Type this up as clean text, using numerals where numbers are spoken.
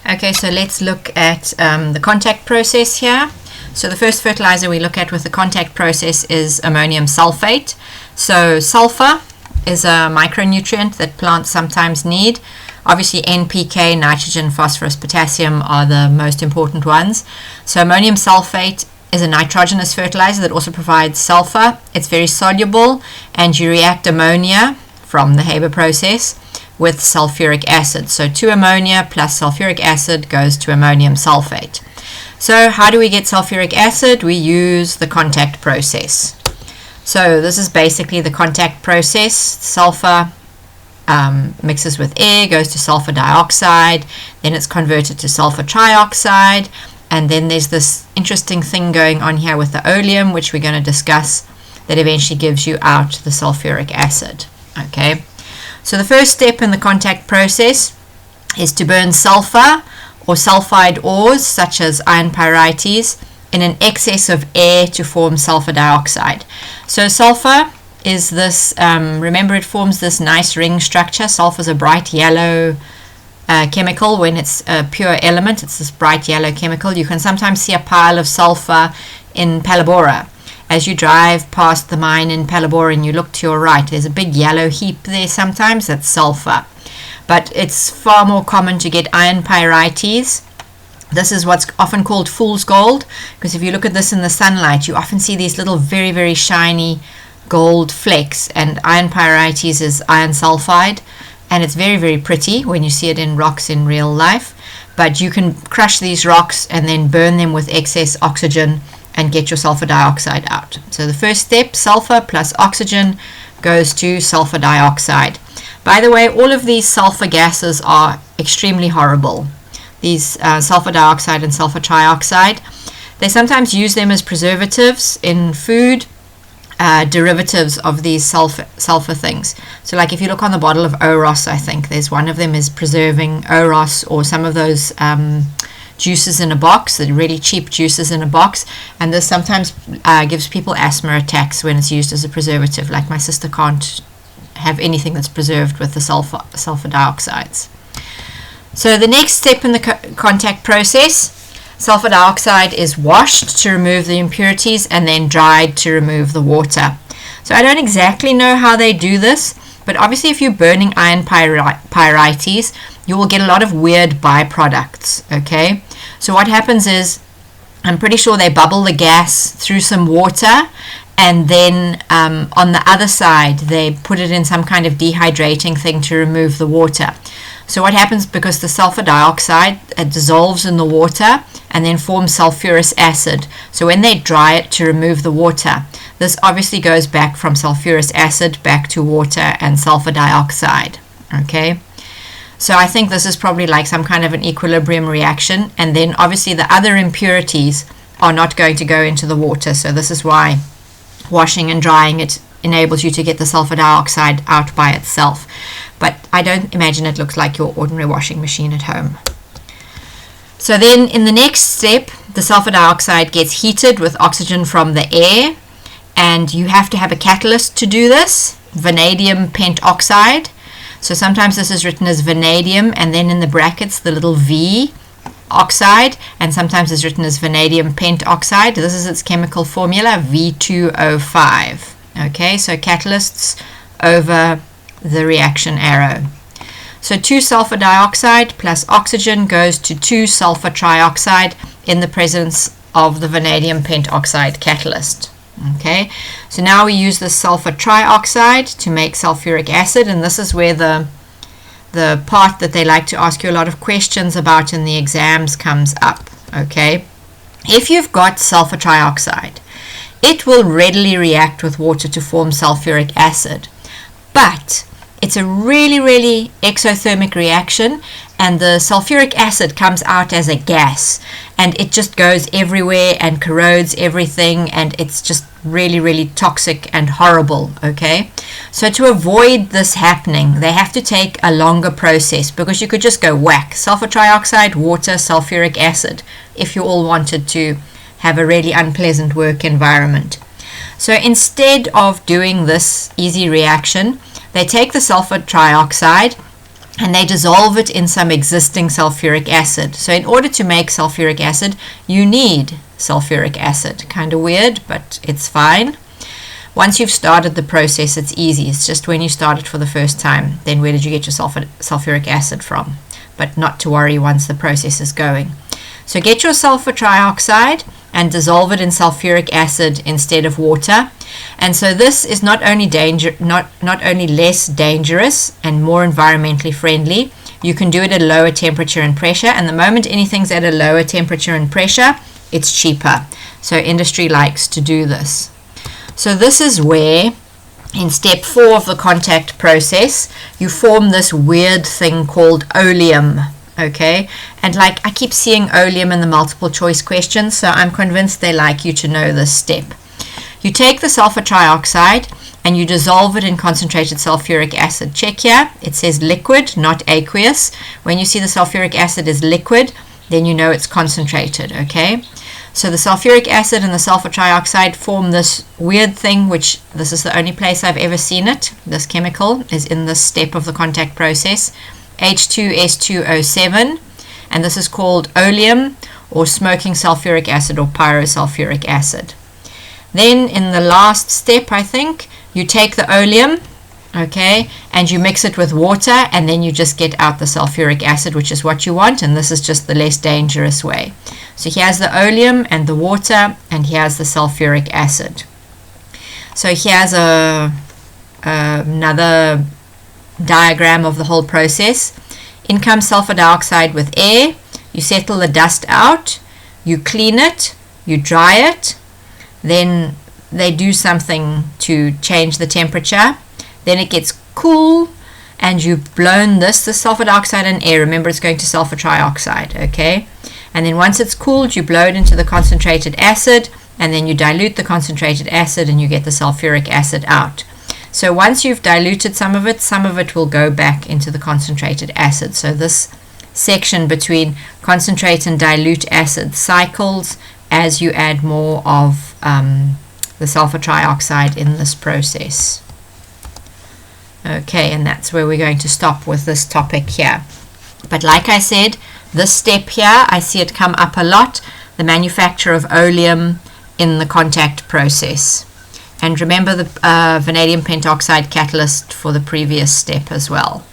Okay, so let's look at the contact process here. So the first fertilizer we look at with the contact process is ammonium sulfate. So sulfur is a micronutrient that plants sometimes need. Obviously NPK, nitrogen, phosphorus, potassium are the most important ones. So ammonium sulfate is a nitrogenous fertilizer that also provides sulfur. It's very soluble, and you react ammonia from the Haber process with sulfuric acid. So 2 ammonia plus sulfuric acid goes to ammonium sulfate. So how do we get sulfuric acid? We use the contact process. So this is basically the contact process. Sulfur mixes with air, goes to sulfur dioxide, then it's converted to sulfur trioxide, and then there's this interesting thing going on here with the oleum, which we're going to discuss, that eventually gives you out the sulfuric acid. Okay, so the first step in the contact process is to burn sulfur or sulfide ores such as iron pyrites in an excess of air to form sulfur dioxide. So sulfur is this, remember, it forms this nice ring structure. Sulfur is a bright yellow chemical. When it's a pure element, it's this bright yellow chemical. You can sometimes see a pile of sulfur in Palabora. As you drive past the mine in Palabora and you look to your right, there's a big yellow heap there sometimes. That's sulfur. But it's far more common to get iron pyrites. This is what's often called fool's gold, because if you look at this in the sunlight, you often see these little very, very shiny gold flecks, and iron pyrites is iron sulfide, and it's very, very pretty when you see it in rocks in real life. But you can crush these rocks and then burn them with excess oxygen and get your sulfur dioxide out. So the first step, sulfur plus oxygen goes to sulfur dioxide. By the way, all of these sulfur gases are extremely horrible. These sulfur dioxide and sulfur trioxide, they sometimes use them as preservatives in food, derivatives of these sulfur things. So like if you look on the bottle of Oros, I think there's one of them is preserving Oros, or some of those juices in a box, the really cheap juices in a box, and this sometimes gives people asthma attacks when it's used as a preservative. Like my sister can't have anything that's preserved with the sulfur dioxides. So the next step in the contact process, sulfur dioxide is washed to remove the impurities and then dried to remove the water. So I don't exactly know how they do this, but obviously if you're burning iron pyrites, you will get a lot of weird byproducts. Okay, so what happens is, I'm pretty sure they bubble the gas through some water, and then on the other side they put it in some kind of dehydrating thing to remove the water. So what happens, because the sulfur dioxide dissolves in the water and then forms sulfurous acid, so when they dry it to remove the water, this obviously goes back from sulfurous acid back to water and sulfur dioxide. Okay, so I think this is probably like some kind of an equilibrium reaction, and then obviously the other impurities are not going to go into the water. So this is why washing and drying it enables you to get the sulfur dioxide out by itself. But I don't imagine it looks like your ordinary washing machine at home. So then in the next step, the sulfur dioxide gets heated with oxygen from the air, and you have to have a catalyst to do this, vanadium pentoxide. So sometimes this is written as vanadium and then in the brackets the little V oxide, and sometimes it's written as vanadium pentoxide. This is its chemical formula, V2O5. Okay, so catalysts over the reaction arrow. So 2 sulfur dioxide plus oxygen goes to 2 sulfur trioxide in the presence of the vanadium pentoxide catalyst. Okay, so now we use the sulfur trioxide to make sulfuric acid, and this is where the part that they like to ask you a lot of questions about in the exams comes up. Okay, if you've got sulfur trioxide, it will readily react with water to form sulfuric acid, but it's a really, really exothermic reaction, and the sulfuric acid comes out as a gas, and it just goes everywhere and corrodes everything, and it's just really, really toxic and horrible. Okay, so to avoid this happening, they have to take a longer process, because you could just go whack sulfur trioxide, water, sulfuric acid if you all wanted to have a really unpleasant work environment. So instead of doing this easy reaction, they take the sulfur trioxide and they dissolve it in some existing sulfuric acid. So in order to make sulfuric acid, you need sulfuric acid. Kind of weird, but it's fine. Once you've started the process, it's easy. It's just when you start it for the first time, then where did you get your sulfuric acid from? But not to worry once the process is going. So get your sulfur trioxide and dissolve it in sulfuric acid instead of water. And so this is not only less dangerous and more environmentally friendly, you can do it at a lower temperature and pressure. And the moment anything's at a lower temperature and pressure, it's cheaper. So industry likes to do this. So this is where, in step 4 of the contact process, you form this weird thing called oleum. Okay, and like I keep seeing oleum in the multiple choice questions, so I'm convinced they like you to know this step. You take the sulfur trioxide and you dissolve it in concentrated sulfuric acid. Check here, it says liquid, not aqueous. When you see the sulfuric acid is liquid, then you know it's concentrated. Okay, so the sulfuric acid and the sulfur trioxide form this weird thing, which this is the only place I've ever seen it. This chemical is in this step of the contact process. H2S2O7, and this is called oleum or smoking sulfuric acid or pyrosulfuric acid. Then in the last step, I think, you take the oleum, okay, and you mix it with water, and then you just get out the sulfuric acid, which is what you want, and this is just the less dangerous way. So here's the oleum and the water, and here's the sulfuric acid. So here's another diagram of the whole process. In comes sulfur dioxide with air. You settle the dust out, you clean it, you dry it, then they do something to change the temperature, then it gets cool, and you've blown the sulfur dioxide and air. Remember, it's going to sulfur trioxide, okay? And then once it's cooled, you blow it into the concentrated acid, and then you dilute the concentrated acid and you get the sulfuric acid out. So once you've diluted some of it will go back into the concentrated acid. So this section between concentrate and dilute acid cycles as you add more of the sulfur trioxide in this process. Okay, and that's where we're going to stop with this topic here. But like I said, this step here, I see it come up a lot, the manufacture of oleum in the contact process. And remember the vanadium pentoxide catalyst for the previous step as well.